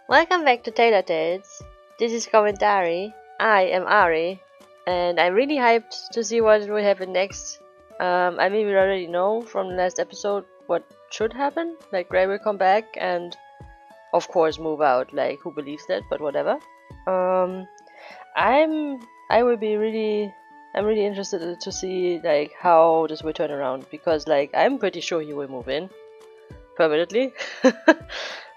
Welcome back to Tailor Tales. This is commentary. I am Ary, and I'm really hyped to see what will happen next. I mean, we already know from the last episode what should happen. Like, Gray will come back and, of course, move out. Like, who believes that? But whatever. I'm really interested to see like how this will turn around, because like I'm pretty sure he will move in permanently.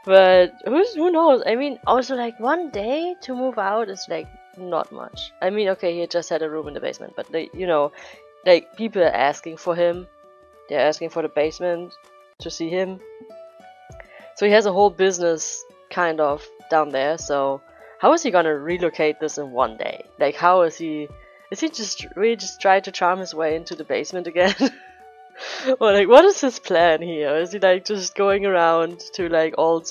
But who knows? I mean, also like one day to move out is like not much. I mean, okay, he just had a room in the basement, but like, you know, like people are asking for him. They're asking for the basement to see him. So he has a whole business kind of down there. So how is he gonna relocate this in one day? Like, how is he? Is he just really just trying to charm his way into the basement again? Or like, what is his plan here? Is he like just going around to like old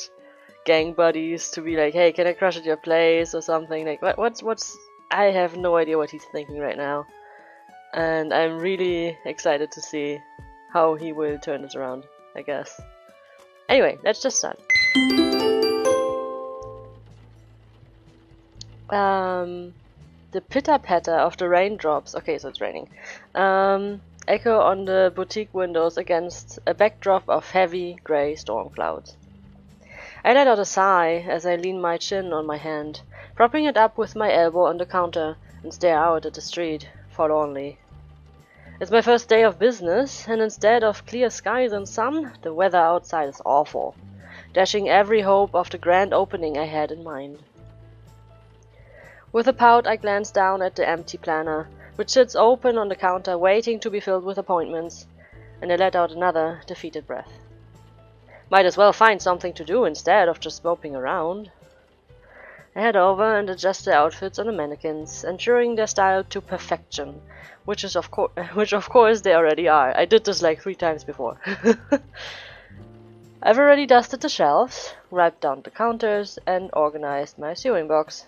gang buddies to be like, hey, can I crash at your place or something? Like, what's? I have no idea what he's thinking right now, and I'm really excited to see how he will turn this around, I guess. Anyway, let's just start. The pitter-patter of the raindrops. Okay, so it's raining. Echo on the boutique windows against a backdrop of heavy grey storm clouds. I let out a sigh as I lean my chin on my hand, propping it up with my elbow on the counter, and stare out at the street, forlornly. It's my first day of business, and instead of clear skies and sun, the weather outside is awful, dashing every hope of the grand opening I had in mind. With a pout, I glance down at the empty planner, which sits open on the counter waiting to be filled with appointments, and I let out another defeated breath. Might as well find something to do instead of just moping around. I head over and adjust the outfits on the mannequins, ensuring their style to perfection, which of course they already are. I did this like 3 times before. I've already dusted the shelves, wiped down the counters, and organized my sewing box.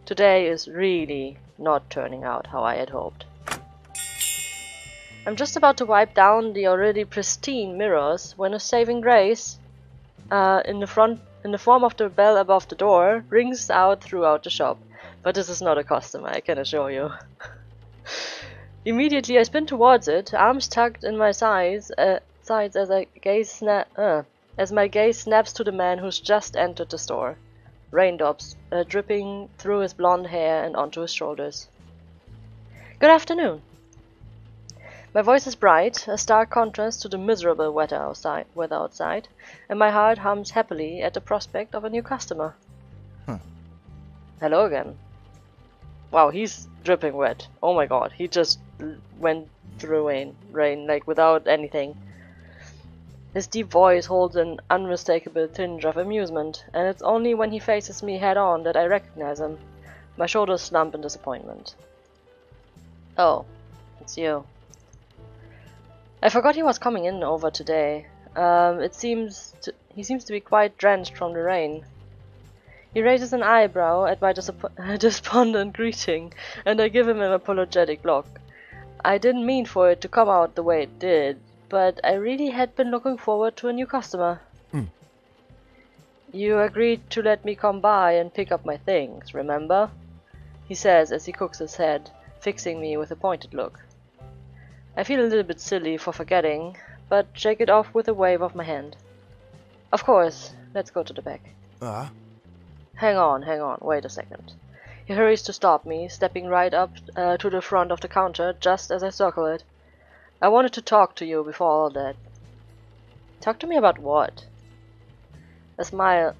Today is really not turning out how I had hoped. I'm just about to wipe down the already pristine mirrors when a saving grace, in the form of the bell above the door, rings out throughout the shop. But this is not a customer, I can assure you. Immediately I spin towards it, arms tucked in my sides as my gaze snaps to the man who's just entered the store. Raindrops dripping through his blonde hair and onto his shoulders. Good afternoon. My voice is bright, a stark contrast to the miserable weather outside, and my heart hums happily at the prospect of a new customer. Hello again. Wow, he's dripping wet. Oh my god, he just went through rain like without anything. His deep voice holds an unmistakable tinge of amusement, and it's only when he faces me head-on that I recognize him. My shoulders slump in disappointment. Oh, it's you. I forgot he was coming in over today. He seems to be quite drenched from the rain. He raises an eyebrow at my despondent greeting, and I give him an apologetic look. I didn't mean for it to come out the way it did, but I really had been looking forward to a new customer. You agreed to let me come by and pick up my things, remember? He says as he cocks his head, fixing me with a pointed look. I feel a little bit silly for forgetting, but shake it off with a wave of my hand. Of course, let's go to the back. Hang on, wait a second. He hurries to stop me, stepping right up to the front of the counter just as I circle it. I wanted to talk to you before all that. Talk to me about what? A smile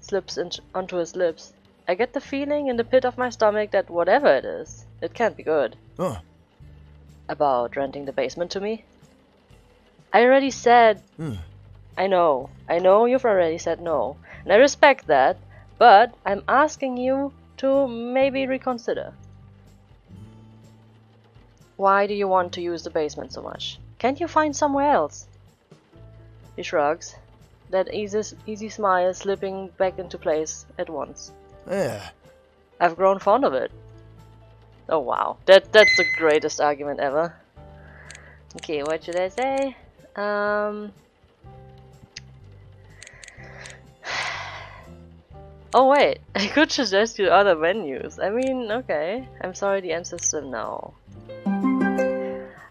slips onto his lips. I get the feeling in the pit of my stomach that whatever it is, it can't be good. About renting the basement to me? I already said... I know you've already said no, and I respect that, but I'm asking you to maybe reconsider. Why do you want to use the basement so much? Can't you find somewhere else? He shrugs, that easy smile slipping back into place at once. I've grown fond of it. Oh wow, that's the greatest argument ever. Okay, what should I say? Oh wait, I could suggest you other venues. I mean, okay. I'm sorry, the answer's still no.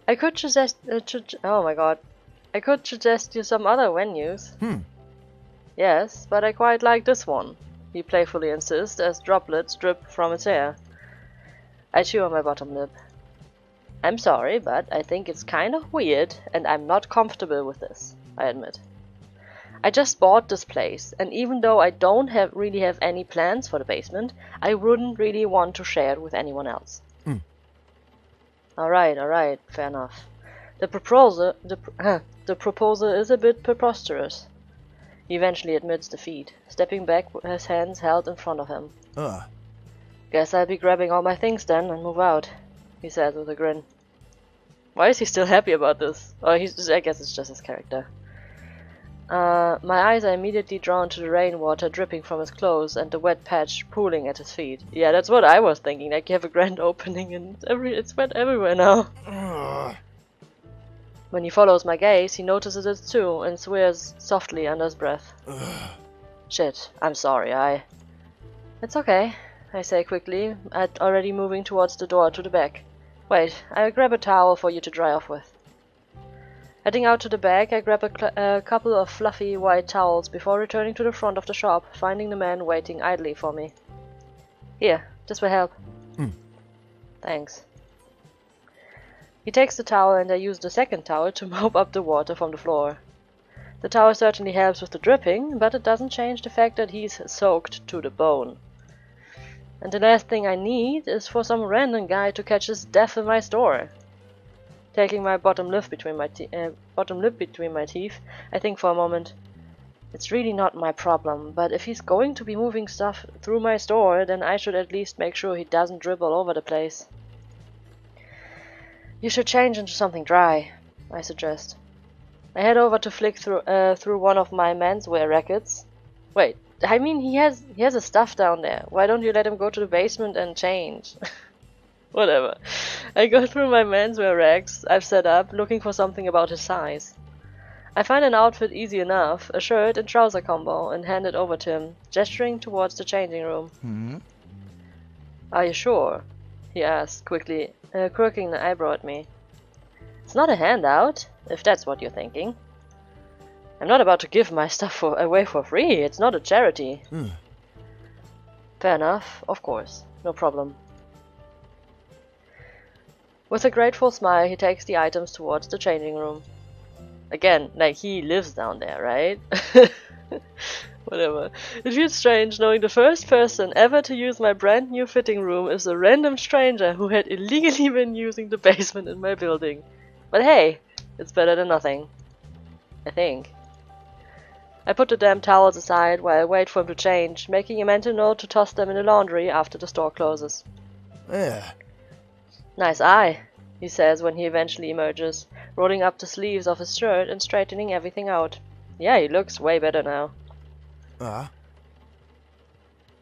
I could suggest. Oh my god. I could suggest you some other venues. Yes, but I quite like this one, he playfully insists as droplets drip from his hair. I chew on my bottom lip. I'm sorry, but I think it's kind of weird, and I'm not comfortable with this, I admit. I just bought this place, and even though I don't really have any plans for the basement, I wouldn't really want to share it with anyone else. Alright, fair enough. The proposal is a bit preposterous. He eventually admits defeat, stepping back with his hands held in front of him. Guess I'll be grabbing all my things then and move out, he says with a grin. Why is he still happy about this? Or I guess it's just his character. My eyes are immediately drawn to the rainwater dripping from his clothes and the wet patch pooling at his feet. Yeah, that's what I was thinking. Like you have a grand opening and it's wet everywhere now. When he follows my gaze, he notices it too and swears softly under his breath. Shit, I'm sorry, It's okay, I say quickly, already moving towards the door to the back. Wait, I'll grab a towel for you to dry off with. Heading out to the back, I grab a couple of fluffy white towels before returning to the front of the shop, finding the man waiting idly for me. Here, this will help. Thanks. He takes the towel and I use the second towel to mop up the water from the floor. The towel certainly helps with the dripping, but it doesn't change the fact that he's soaked to the bone. And the last thing I need is for some random guy to catch his death in my store. Taking my bottom lip between my teeth, I think for a moment. It's really not my problem, but if he's going to be moving stuff through my store, then I should at least make sure he doesn't drip all over the place. You should change into something dry, I suggest. I head over to flick through one of my menswear rackets. Wait, I mean he has his stuff down there. Why don't you let him go to the basement and change? Whatever. I go through my menswear racks I've set up, looking for something about his size. I find an outfit easy enough, a shirt and trouser combo, and hand it over to him, gesturing towards the changing room. Are you sure? He asks quickly, quirking an eyebrow at me. It's not a handout, if that's what you're thinking. I'm not about to give my stuff away for free, it's not a charity. Fair enough, of course, no problem. With a grateful smile, he takes the items towards the changing room. Again, like he lives down there, right? Whatever. It feels strange knowing the first person ever to use my brand new fitting room is a random stranger who had illegally been using the basement in my building. But hey, it's better than nothing. I think. I put the damn towels aside while I wait for him to change, making a mental note to toss them in the laundry after the store closes. Nice eye, he says when he eventually emerges, rolling up the sleeves of his shirt and straightening everything out. Yeah, he looks way better now.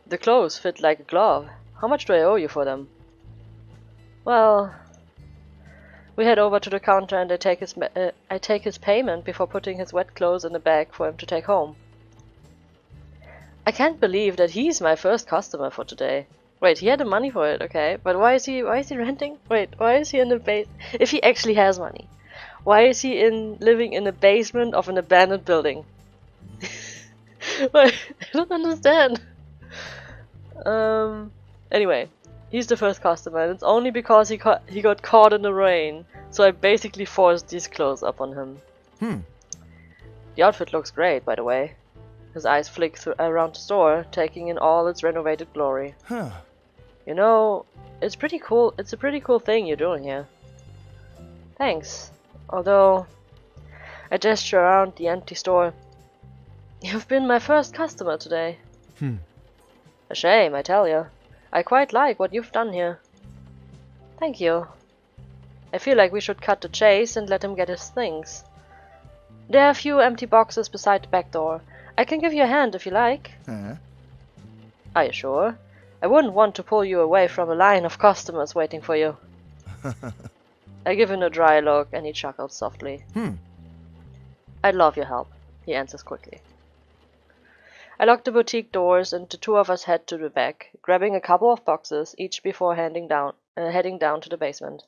The clothes fit like a glove. How much do I owe you for them? Well, we head over to the counter and I take his payment before putting his wet clothes in the bag for him to take home. I can't believe that he's my first customer for today. Wait, he had the money for it, okay, but why is he renting? Wait, why is he in the base? If he actually has money, why is he living in the basement of an abandoned building? Wait, I don't understand. Anyway, he's the first customer, and it's only because he got caught in the rain, so I basically forced these clothes up on him. The outfit looks great, by the way. His eyes flick around the store, taking in all its renovated glory. You know, it's pretty cool. It's a pretty cool thing you're doing here. Thanks. Although, I gesture around the empty store. You've been my first customer today. A shame, I tell you. I quite like what you've done here. Thank you. I feel like we should cut the chase and let him get his things. There are a few empty boxes beside the back door. I can give you a hand if you like. Are you sure? I wouldn't want to pull you away from a line of customers waiting for you. I give him a dry look and he chuckles softly. I'd love your help, he answers quickly. I locked the boutique doors and the two of us head to the back, grabbing a couple of boxes each before heading down to the basement.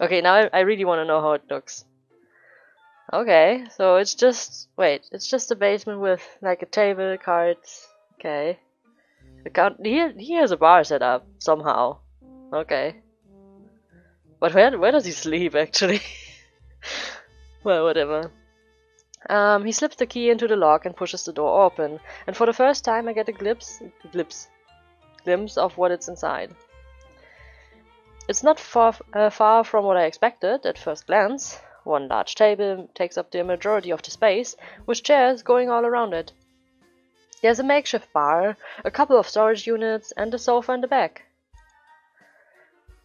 Okay, now I really want to know how it looks. Okay, so it's just a basement with like a table, cards. Okay, he has a bar set up somehow. Okay, but where does he sleep actually? Well, whatever. He slips the key into the lock and pushes the door open, and for the first time I get a glimpse of what it's inside. It's not far from what I expected at first glance. One large table takes up the majority of the space, with chairs going all around it. There's a makeshift bar, a couple of storage units, and a sofa in the back.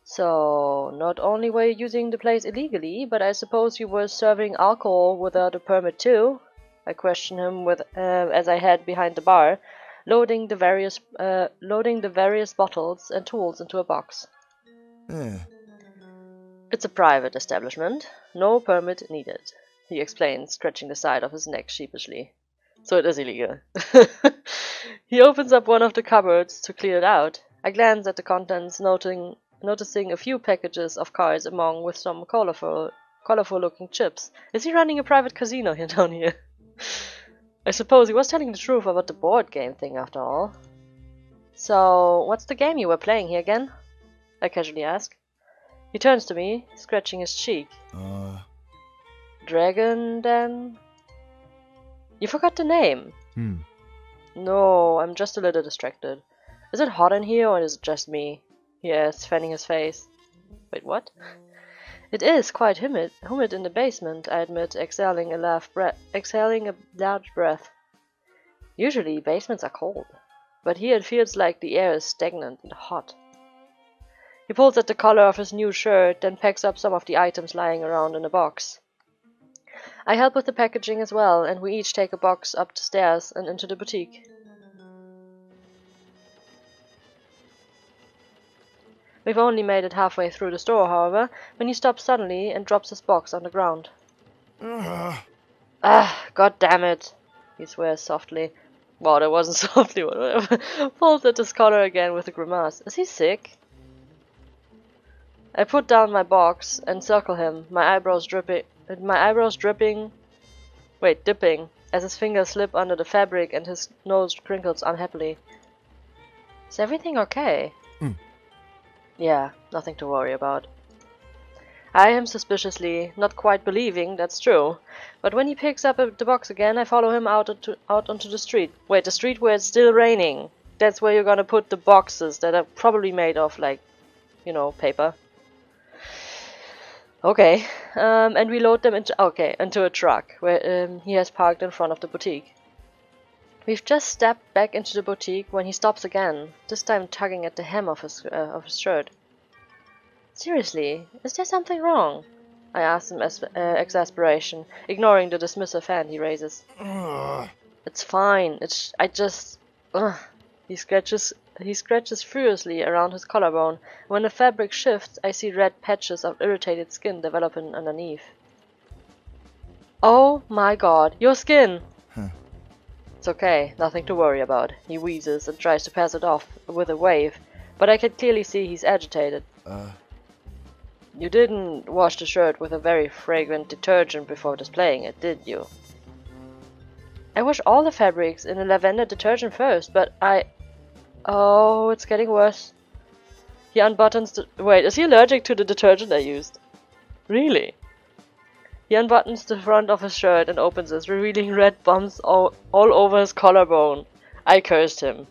So, not only were you using the place illegally, but I suppose you were serving alcohol without a permit too? I questioned him as I head behind the bar, loading the various bottles and tools into a box. It's a private establishment, no permit needed, he explained, scratching the side of his neck sheepishly. So it is illegal. He opens up one of the cupboards to clear it out. I glance at the contents, noticing a few packages of cards among with some colorful looking chips. Is he running a private casino here down here? I suppose he was telling the truth about the board game thing after all. So, what's the game you were playing here again? I casually ask. He turns to me, scratching his cheek. Dragon, then? You forgot the name. No, I'm just a little distracted. Is it hot in here or is it just me? He asks, fanning his face. Wait, what? It is quite humid in the basement, I admit, exhaling a large breath. Usually, basements are cold, but here it feels like the air is stagnant and hot. He pulls at the collar of his new shirt, then packs up some of the items lying around in a box. I help with the packaging as well, and we each take a box up the stairs and into the boutique. We've only made it halfway through the store, however, when he stops suddenly and drops his box on the ground. God damn it, he swears softly. Wow, that wasn't softly, whatever. Pulls at his collar again with a grimace. Is he sick? I put down my box and circle him, my eyebrows dipping, as his fingers slip under the fabric and his nose crinkles unhappily. Is everything okay? Yeah, nothing to worry about. I am suspiciously, not quite believing that's true, but when he picks up the box again, I follow him out onto the street. Wait, the street where it's still raining. That's where you're gonna put the boxes that are probably made of, like, paper. Okay, and we load them into a truck, where he has parked in front of the boutique. We've just stepped back into the boutique when he stops again, this time tugging at the hem of his shirt. Seriously, is there something wrong? I ask him as exasperation, ignoring the dismissive hand he raises. It's fine. He scratches furiously around his collarbone. When the fabric shifts, I see red patches of irritated skin developing underneath. Oh my god, your skin! It's okay, nothing to worry about. He wheezes and tries to pass it off with a wave, but I can clearly see he's agitated. You didn't wash the shirt with a very fragrant detergent before displaying it, did you? I wash all the fabrics in a lavender detergent first, but Oh, it's getting worse. He unbuttons the... Wait, is he allergic to the detergent I used? Really? He unbuttons the front of his shirt and opens it, revealing red bumps all over his collarbone. I cursed him.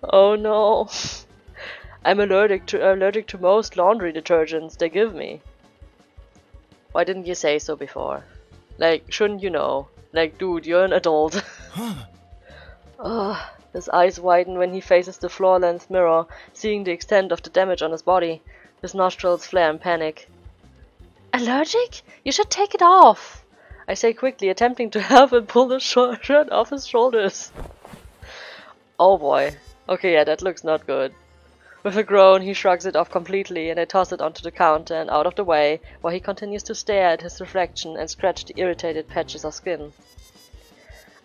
Oh no. I'm allergic to most laundry detergents they give me. Why didn't you say so before? Like, shouldn't you know? Like, dude, you're an adult. His eyes widen when he faces the floor-length mirror, seeing the extent of the damage on his body. His nostrils flare in panic. Allergic? You should take it off! I say quickly, attempting to help and pull the shirt off his shoulders. Oh boy. Okay, yeah, that looks not good. With a groan, he shrugs it off completely, and I toss it onto the counter and out of the way, while he continues to stare at his reflection and scratch the irritated patches of skin.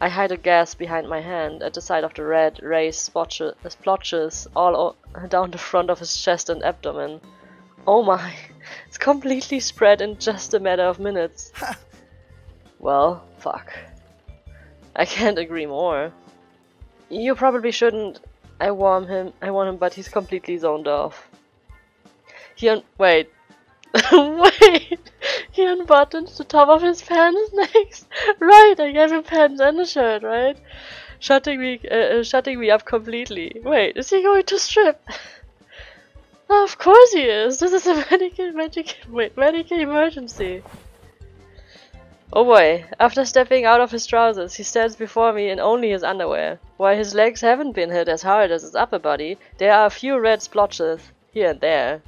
I hide a gasp behind my hand at the sight of the red, raised splotches all down the front of his chest and abdomen. Oh my, it's completely spread in just a matter of minutes. Well, fuck. I can't agree more. You probably shouldn't. I warn him, but he's completely zoned off. Wait. Wait! He unbuttons the top of his pants next. Right, I gave him pants and a shirt, right? Shutting me up completely. Wait, is he going to strip? Oh, of course he is. This is a medical emergency. Oh boy, after stepping out of his trousers, he stands before me in only his underwear. While his legs haven't been hit as hard as his upper body, there are a few red splotches here and there.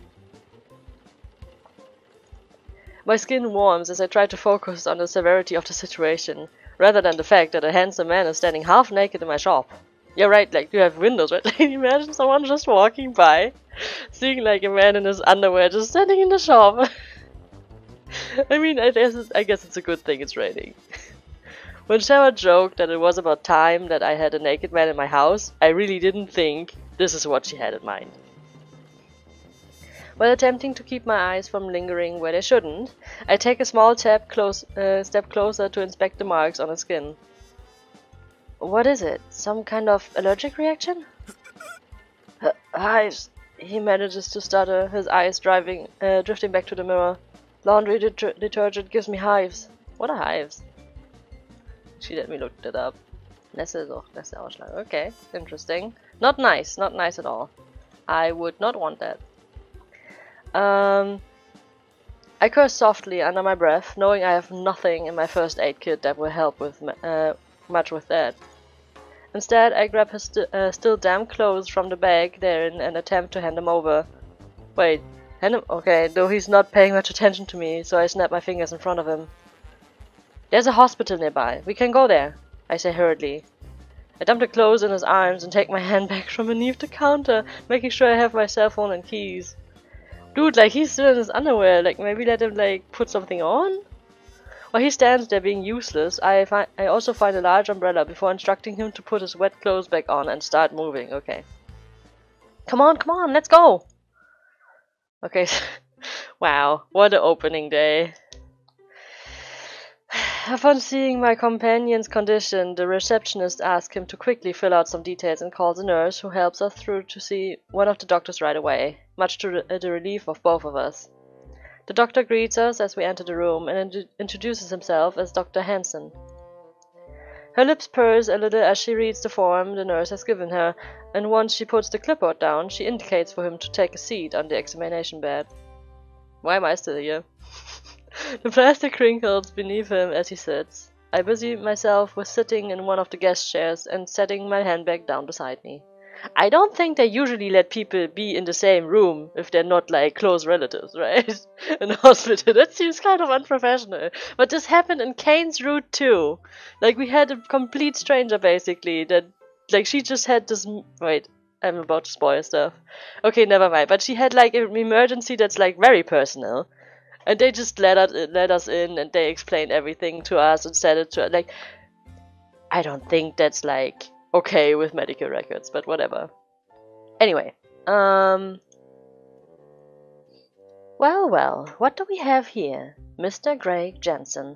My skin warms as I try to focus on the severity of the situation, rather than the fact that a handsome man is standing half naked in my shop. Yeah, right, like, you have windows, right? Like, imagine someone just walking by, seeing like a man in his underwear just standing in the shop. I mean, I guess it's a good thing it's raining. When Sarah joked that it was about time that I had a naked man in my house, I really didn't think this is what she had in mind. While attempting to keep my eyes from lingering where they shouldn't, I take a small step closer to inspect the marks on his skin. What is it? Some kind of allergic reaction? Hives! He manages to stutter, his eyes drifting back to the mirror. Laundry detergent gives me hives. What are hives? She let me look that up. Nässe-Ausschlag. Okay, interesting. Not nice at all. I would not want that. I curse softly under my breath, knowing I have nothing in my first aid kit that will help with much with that. Instead, I grab his still damp clothes from the bag therein and attempt to hand them over. Wait, hand him? Okay, though he's not paying much attention to me, so I snap my fingers in front of him. There's a hospital nearby. We can go there, I say hurriedly. I dump the clothes in his arms and take my handbag from beneath the counter, making sure I have my cell phone and keys. Dude, like, he's still in his underwear, like, maybe let him, like, put something on? While he stands there being useless, I also find a large umbrella before instructing him to put his wet clothes back on and start moving. Okay. Come on, let's go! Okay, wow, what an opening day. Upon seeing my companion's condition, the receptionist asks him to quickly fill out some details and calls a nurse who helps us through to see one of the doctors right away, much to the relief of both of us. The doctor greets us as we enter the room and introduces himself as Dr. Hansen. Her lips purse a little as she reads the form the nurse has given her, and once she puts the clipboard down, she indicates for him to take a seat on the examination bed. Why am I still here? The plastic crinkles beneath him as he sits. I busy myself with sitting in one of the guest chairs and setting my handbag down beside me. I don't think they usually let people be in the same room if they're not, like, close relatives, right? In a hospital. That seems kind of unprofessional. But this happened in Caine's route too. Like, we had a complete stranger, basically, that, like, she just had this... Wait, I'm about to spoil stuff. Okay, never mind. But she had, like, an emergency that's, like, very personal. And they just let us in, and they explained everything to us and said it to us. Like, I don't think that's, like, okay with medical records, but whatever. Anyway, well, what do we have here? Mr. Greg Jensen,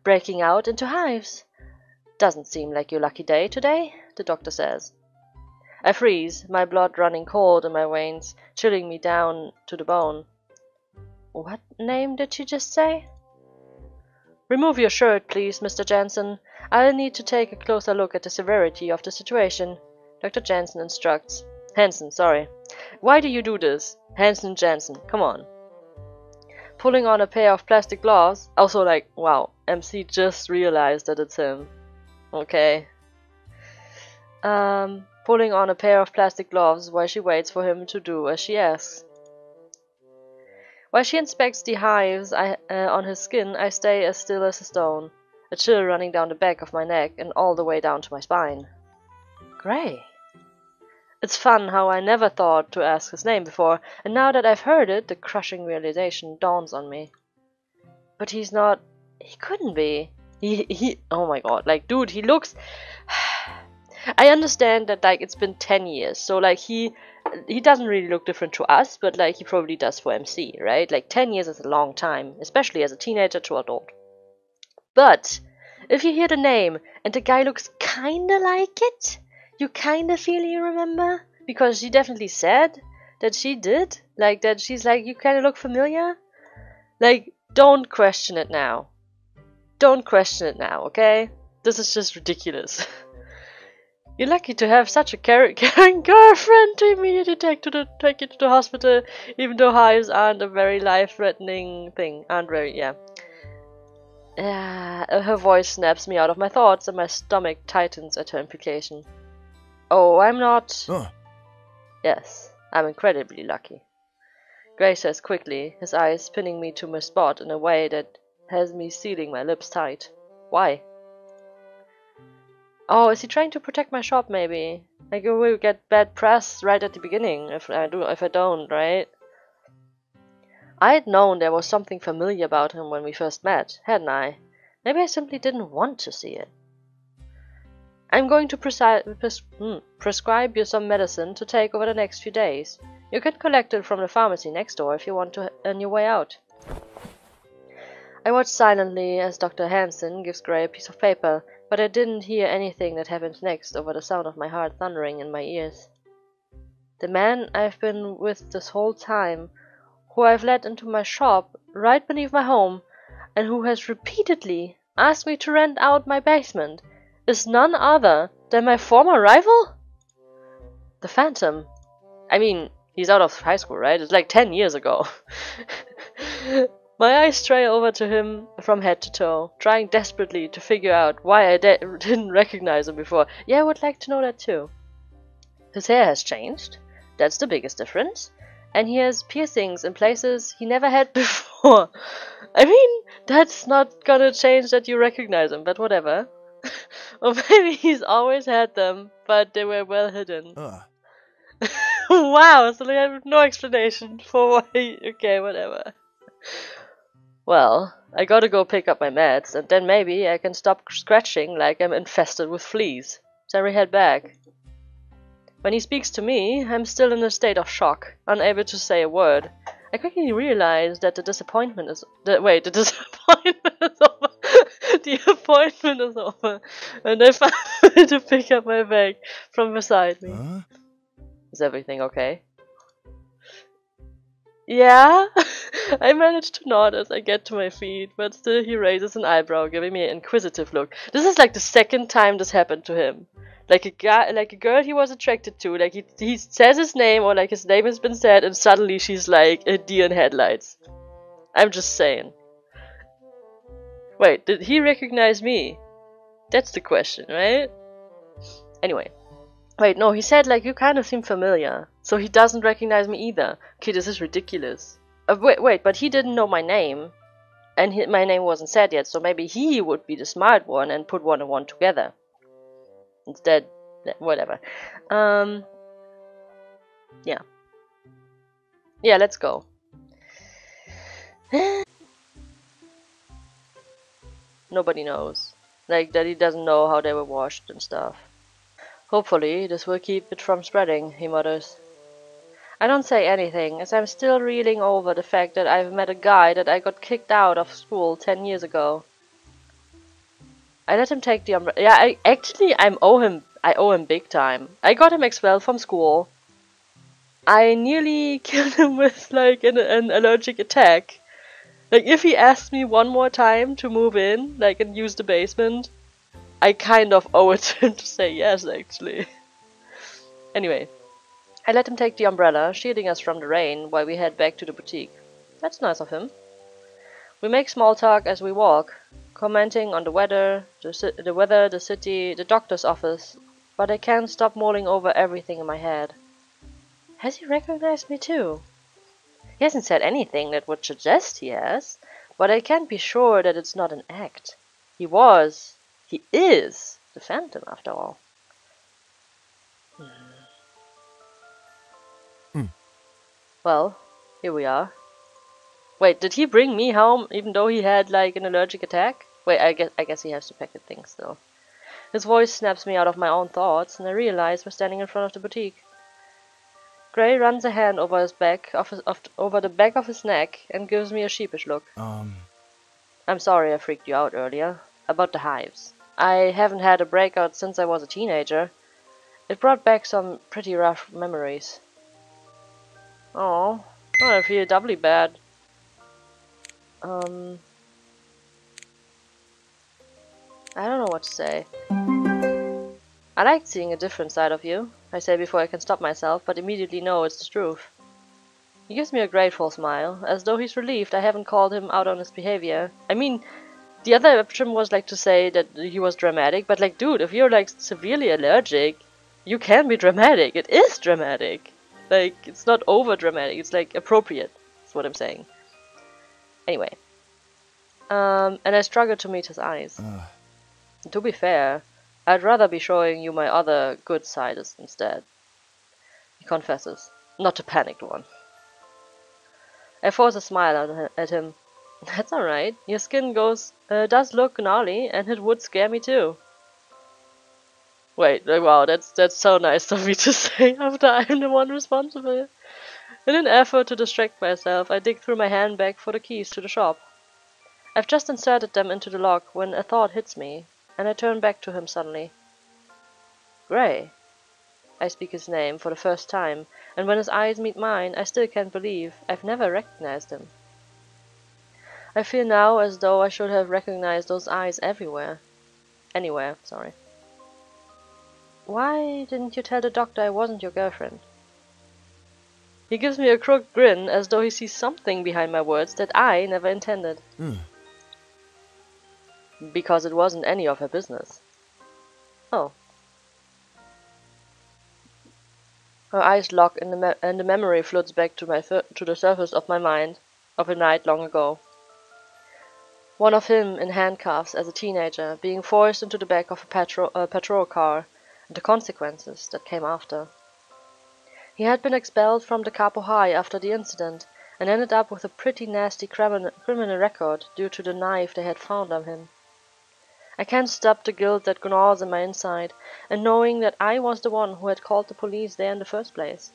breaking out into hives. Doesn't seem like your lucky day today, the doctor says. I freeze, my blood running cold in my veins, chilling me down to the bone. What name did she just say? Remove your shirt, please, Mr. Jensen. I'll need to take a closer look at the severity of the situation. Dr. Jensen instructs. Hansen, sorry. Why do you do this? Hansen Jensen, come on. Pulling on a pair of plastic gloves. Also, like, wow, MC just realized that it's him. Okay. Pulling on a pair of plastic gloves while she waits for him to do as she asks. While she inspects the hives on his skin, I stay as still as a stone, a chill running down the back of my neck and all the way down to my spine. Gray. It's fun how I never thought to ask his name before, and now that I've heard it, the crushing realization dawns on me. But he's not... he couldn't be. Oh my god, like, dude, he looks... I understand that, like, it's been 10 years, so, like, he doesn't really look different to us, but, like, he probably does for MC, right? Like, 10 years is a long time, especially as a teenager to adult. But, if you hear the name, and the guy looks kinda like it, you kinda feel you remember? Because she definitely said that she did, like, that she's like, you kinda look familiar? Like, don't question it now. Don't question it now, okay? This is just ridiculous. You're lucky to have such a caring girlfriend to immediately take you to the hospital, even though hives aren't a very life-threatening thing. Her voice snaps me out of my thoughts and my stomach tightens at her implication. Oh, I'm not... Yes, I'm incredibly lucky. Gray says quickly, his eyes spinning me to my spot in a way that has me sealing my lips tight. Why? Oh, is he trying to protect my shop, maybe? Like, we will get bad press right at the beginning if I don't, right? I had known there was something familiar about him when we first met, hadn't I? Maybe I simply didn't want to see it. I'm going to prescribe you some medicine to take over the next few days. You can collect it from the pharmacy next door if you want to on your way out. I watched silently as Dr. Hansen gives Gray a piece of paper, but I didn't hear anything that happened next over the sound of my heart thundering in my ears. The man I've been with this whole time, who I've let into my shop right beneath my home, and who has repeatedly asked me to rent out my basement, is none other than my former rival? The Phantom. I mean, he's out of high school, right? It's like 10 years ago. My eyes stray over to him from head to toe, trying desperately to figure out why I didn't recognize him before. Yeah, I would like to know that too. His hair has changed. That's the biggest difference. And he has piercings in places he never had before. I mean, that's not gonna change that you recognize him, but whatever. Or maybe he's always had them, but they were well hidden. Wow, so I have no explanation for why. Okay, whatever. Well, I gotta go pick up my meds, and then maybe I can stop scratching like I'm infested with fleas. So I head back. When he speaks to me, I'm still in a state of shock, unable to say a word. I quickly realize that the disappointment is... the disappointment is over. The appointment is over. And I found to pick up my bag from beside me. Huh? Is everything okay? Yeah? I manage to nod as I get to my feet, but still he raises an eyebrow, giving me an inquisitive look. This is like the second time this happened to him. Like a girl he was attracted to, like he says his name, or like his name has been said, and suddenly she's like a deer in headlights. I'm just saying. Wait, did he recognize me? That's the question, right? Anyway. Wait, no, he said like you kind of seem familiar. So he doesn't recognize me either. Okay, this is ridiculous. Wait, but he didn't know my name. And my name wasn't said yet, so maybe he would be the smart one and put one and one together. Instead, whatever. Yeah. Yeah, let's go. Nobody knows. Like, that he doesn't know how they were washed and stuff. Hopefully, this will keep it from spreading, he mutters. I don't say anything, as I'm still reeling over the fact that I've met a guy that I got kicked out of school 10 years ago. I let him take the umbrella. Yeah, I owe him big time. I got him expelled from school. I nearly killed him with, like, an allergic attack. Like, if he asked me one more time to move in, like, and use the basement, I kind of owe it to him to say yes, actually. Anyway, I let him take the umbrella, shielding us from the rain, while we head back to the boutique. That's nice of him. We make small talk as we walk, commenting on the weather, the city, the doctor's office, but I can't stop mulling over everything in my head. Has he recognized me too? He hasn't said anything that would suggest he has, but I can't be sure that it's not an act. He is the Phantom after all. Well, here we are. Wait, did he bring me home even though he had like an allergic attack? Wait, I guess he has to pack the things still. His voice snaps me out of my own thoughts, and I realize we're standing in front of the boutique. Gray runs a hand over his back, over the back of his neck, and gives me a sheepish look. I'm sorry I freaked you out earlier. About the hives. I haven't had a breakout since I was a teenager. It brought back some pretty rough memories. Oh, I feel doubly bad. I don't know what to say. I liked seeing a different side of you, I say before I can stop myself, but immediately know it's the truth. He gives me a grateful smile, as though he's relieved I haven't called him out on his behavior. I mean, the other option was like to say that he was dramatic, but like, dude, if you're like severely allergic, you can be dramatic. It is dramatic. Like, it's not over dramatic, it's like appropriate. That's what I'm saying. Anyway. And I struggle to meet his eyes. To be fair, I'd rather be showing you my other good side instead. He confesses. Not a panicked one. I force a smile at him. That's alright. Your skin does look gnarly, and it would scare me too. Wait, wow, that's so nice of me to say after I'm the one responsible. In an effort to distract myself, I dig through my handbag for the keys to the shop. I've just inserted them into the lock when a thought hits me, and I turn back to him suddenly. Gray. I speak his name for the first time, and when his eyes meet mine, I still can't believe I've never recognized him. I feel now as though I should have recognized those eyes everywhere. Anywhere, sorry. Why didn't you tell the doctor I wasn't your girlfriend? He gives me a crooked grin as though he sees something behind my words that I never intended. Because it wasn't any of her business. Oh. Her eyes lock and the memory floats back to the surface of my mind of a night long ago. One of him in handcuffs as a teenager, being forced into the back of a patrol car, and the consequences that came after. He had been expelled from the Capo High after the incident, and ended up with a pretty nasty criminal record due to the knife they had found on him. I can't stop the guilt that gnaws in my inside, and knowing that I was the one who had called the police there in the first place.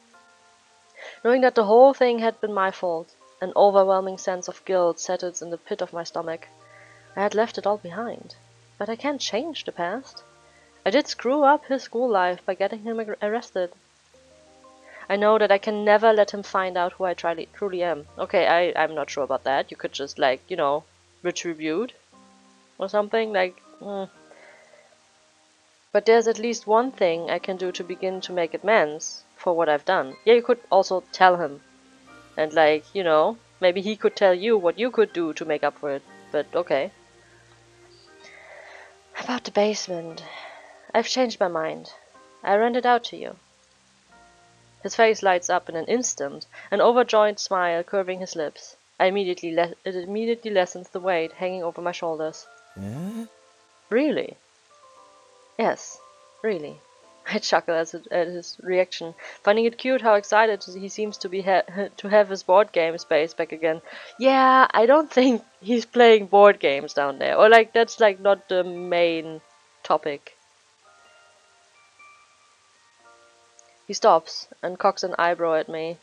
Knowing that the whole thing had been my fault, an overwhelming sense of guilt settles in the pit of my stomach. I had left it all behind, but I can't change the past. I did screw up his school life by getting him arrested. I know that I can never let him find out who I truly am. Okay, I'm not sure about that. You could just, like, you know, retribute or something, like... But there's at least one thing I can do to begin to make amends for what I've done. Yeah, you could also tell him. And, like, you know, maybe he could tell you what you could do to make up for it. But, okay. About the basement. I've changed my mind. I rent it out to you. His face lights up in an instant, an overjoyed smile curving his lips. It immediately lessens the weight hanging over my shoulders. Really? Yes, really. I chuckle at his reaction, finding it cute how excited he seems to be to have his board game space back again. Yeah, I don't think he's playing board games down there, or like that's like not the main topic. He stops and cocks an eyebrow at me,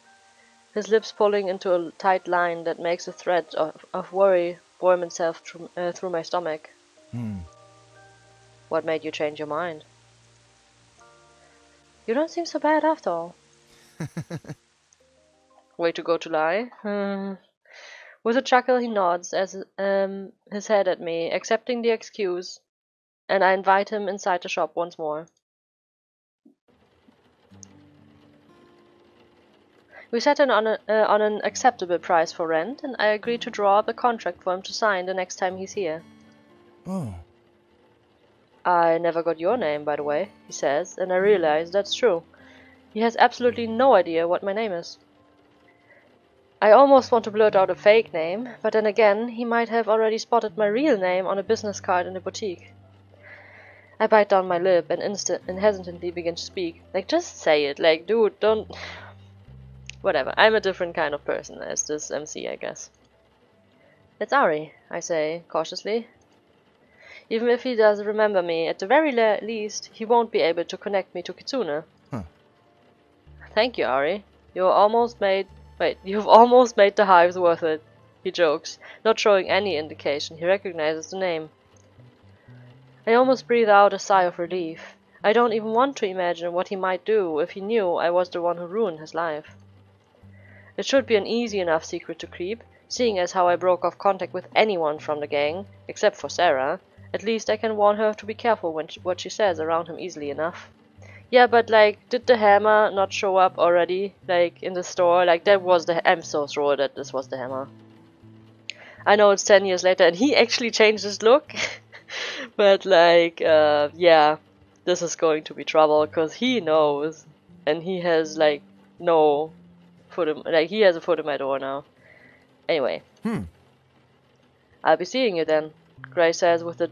his lips pulling into a tight line that makes a thread of worry worm itself through my stomach. What made you change your mind? You don't seem so bad after all. Way to go to lie. With a chuckle he nods as his head at me, accepting the excuse, and I invite him inside the shop once more. We settle on an acceptable price for rent, and I agree to draw up a contract for him to sign the next time he's here. Oh. I never got your name, by the way, he says, and I realize that's true. He has absolutely no idea what my name is. I almost want to blurt out a fake name, but then again, he might have already spotted my real name on a business card in the boutique. I bite down my lip and hesitantly begin to speak. Like, just say it. Like, dude, don't... Whatever, I'm a different kind of person as this MC, I guess. It's Ary, I say, cautiously. Even if he does remember me, at the very least, he won't be able to connect me to Kitsune. Huh. Thank you, Ary. You've almost made the hives worth it, he jokes, not showing any indication he recognizes the name. I almost breathe out a sigh of relief. I don't even want to imagine what he might do if he knew I was the one who ruined his life. It should be an easy enough secret to keep, seeing as how I broke off contact with anyone from the gang, except for Sarah. At least I can warn her to be careful what she says around him easily enough. Yeah, but like, did the hammer not show up already, like, in the store? Like, that was I'm so sure that this was the hammer. I know it's 10 years later and he actually changed his look. But like, yeah, this is going to be trouble, because he knows. And he has, like, no foot in, like, he has a foot in my door now. Anyway. I'll be seeing you then, Gray says with a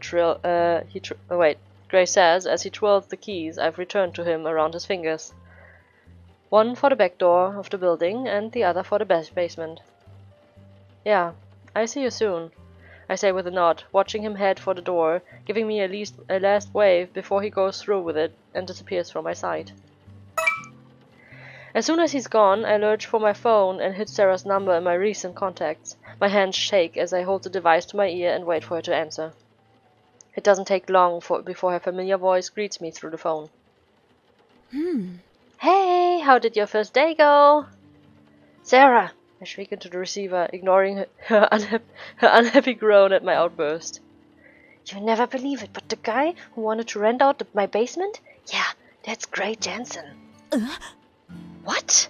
Gray says as he twirls the keys I've returned to him around his fingers. One for the back door of the building and the other for the basement. Yeah, I'll see you soon, I say with a nod, watching him head for the door, giving me a last wave before he goes through with it and disappears from my sight. As soon as he's gone, I lurch for my phone and hit Sarah's number in my recent contacts. My hands shake as I hold the device to my ear and wait for her to answer. It doesn't take long before her familiar voice greets me through the phone. Hey, how did your first day go? Sarah, I shriek into the receiver, ignoring her unhappy groan at my outburst. You'll never believe it, but the guy who wanted to rent out my basement? Yeah, that's Gray Jensen. What?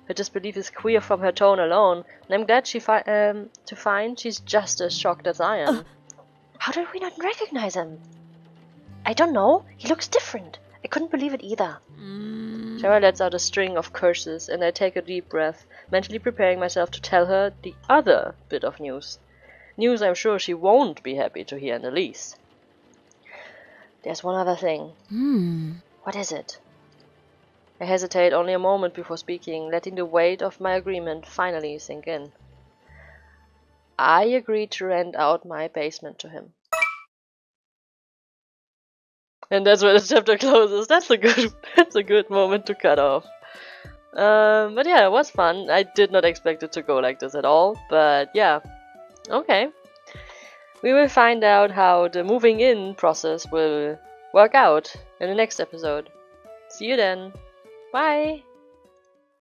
Her disbelief is clear from her tone alone, and I'm glad to find she's just as shocked as I am. How did we not recognize him? I don't know. He looks different. I couldn't believe it either. Sarah lets out a string of curses, and I take a deep breath, mentally preparing myself to tell her the other bit of news. News I'm sure she won't be happy to hear in the least. There's one other thing. What is it? I hesitate only a moment before speaking, letting the weight of my agreement finally sink in. I agreed to rent out my basement to him. And that's where the chapter closes. That's a good moment to cut off. But yeah, it was fun. I did not expect it to go like this at all, but yeah. Okay. We will find out how the moving in process will work out in the next episode. See you then. Bye!